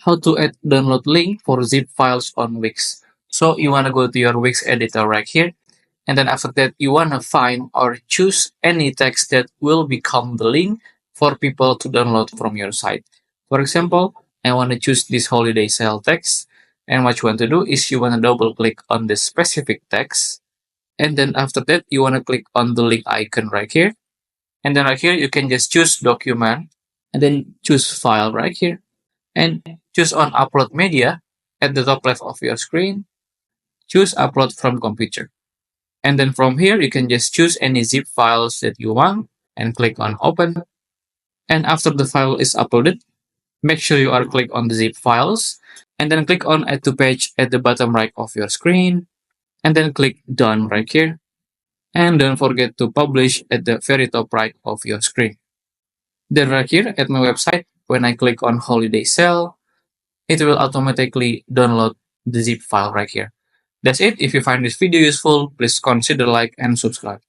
how to add download link for zip files on Wix. So you want to go to your Wix editor right here. And then after that, you want to find or choose any text that will become the link for people to download from your site. For example, I want to choose this holiday sale text. And what you want to do is you want to double click on this specific text. And then after that, you want to click on the link icon right here. And then right here, you can just choose document and then choose file right here and choose on upload media at the top left of your screen. Choose upload from computer. And then from here, you can just choose any zip files that you want and click on open. And after the file is uploaded, make sure you are click on the zip files and then click on add to page at the bottom right of your screen and then click done right here. And don't forget to publish at the very top right of your screen. Then right here at my website, when I click on holiday sale, it will automatically download the zip file right here. That's it. If you find this video useful, please consider like and subscribe.